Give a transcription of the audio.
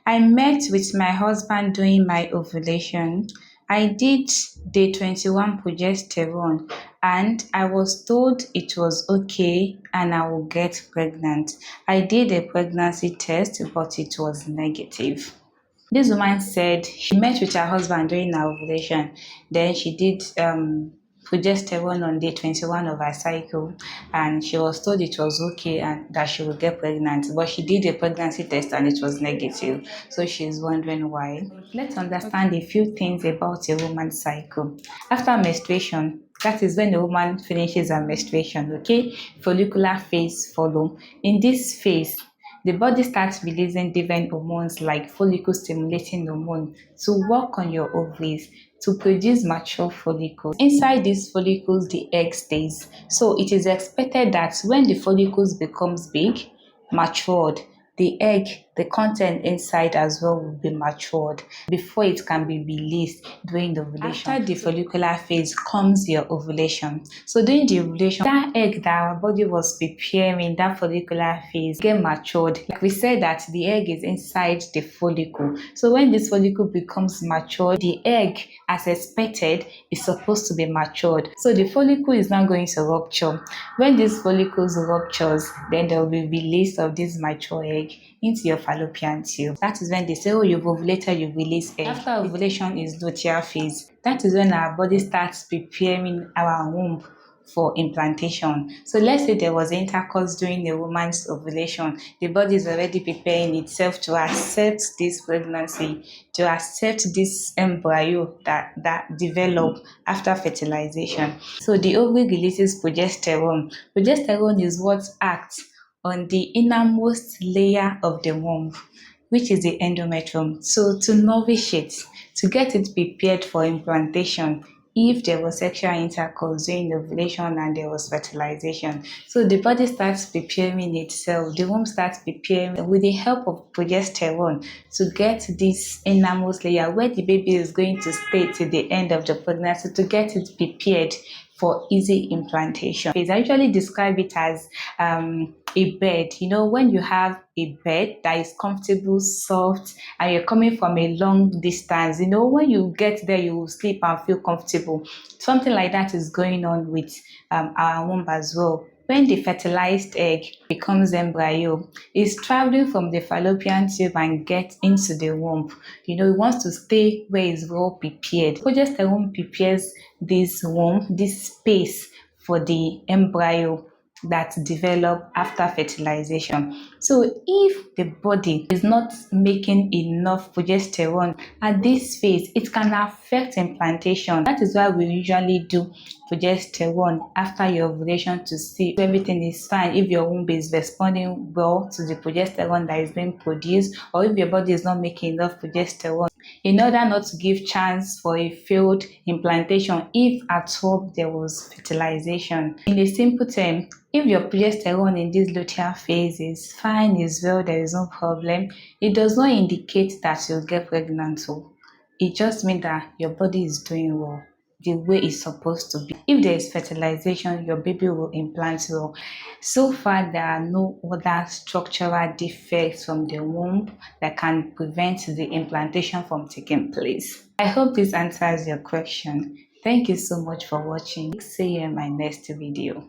I met with my husband during my ovulation. I did day 21 progesterone and I was told it was okay and I will get pregnant. I did a pregnancy test, but it was negative. This woman said she met with her husband during her ovulation. Then she did progesterone on day 21 of her cycle, and she was told it was okay and that she would get pregnant. But she did a pregnancy test and it was negative. So she's wondering why. Let's understand a few things about a woman's cycle. After menstruation, that is when the woman finishes her menstruation, okay? Follicular phase follow. In this phase, the body starts releasing different hormones like follicle stimulating hormone to work on your ovaries to produce mature follicles. Inside these follicles, the egg stays. So it is expected that when the follicles becomes big, matured, the egg, the content inside as well will be matured before it can be released during the ovulation. After the follicular phase comes your ovulation. So during the ovulation, that egg that our body was preparing, that follicular phase, get matured. Like we said that the egg is inside the follicle. So when this follicle becomes matured, the egg, as expected, is supposed to be matured. So the follicle is now going to rupture. When this follicles ruptures, then there will be release of this mature egg into your fallopian tube. That is when they say, oh, you've ovulated, you release egg. After ovulation is luteal phase. That is when our body starts preparing our womb for implantation. So let's say there was intercourse during a woman's ovulation. The body is already preparing itself to accept this pregnancy, to accept this embryo that develop after fertilization. So the ovary releases progesterone. Progesterone is what acts on the innermost layer of the womb, which is the endometrium. So to nourish it, to get it prepared for implantation, if there was sexual intercourse during the ovulation and there was fertilization. So the body starts preparing itself, the womb starts preparing with the help of progesterone to get this innermost layer where the baby is going to stay till the end of the pregnancy, to get it prepared for easy implantation. I usually describe it as a bed. You know, when you have a bed that is comfortable, soft, and you're coming from a long distance, you know, when you get there, you will sleep and feel comfortable. Something like that is going on with our womb as well. When the fertilized egg becomes embryo, it's traveling from the fallopian tube and gets into the womb. You know, it wants to stay where it's well prepared. Progesterone prepares this womb, this space for the embryo that develop after fertilization. So if the body is not making enough progesterone at this phase, it can affect implantation. That is why we usually do progesterone after your ovulation to see if everything is fine, if your womb is responding well to the progesterone that is being produced, or if your body is not making enough progesterone, in order not to give chance for a failed implantation if at all there was fertilization. In a simple term, if your progesterone in this luteal phase is fine, is well, there is no problem, it does not indicate that you'll get pregnant. So it just means that your body is doing well the way it's supposed to be. If there is fertilization, your baby will implant well. So far, there are no other structural defects from the womb that can prevent the implantation from taking place. I hope this answers your question. Thank you so much for watching. See you in my next video.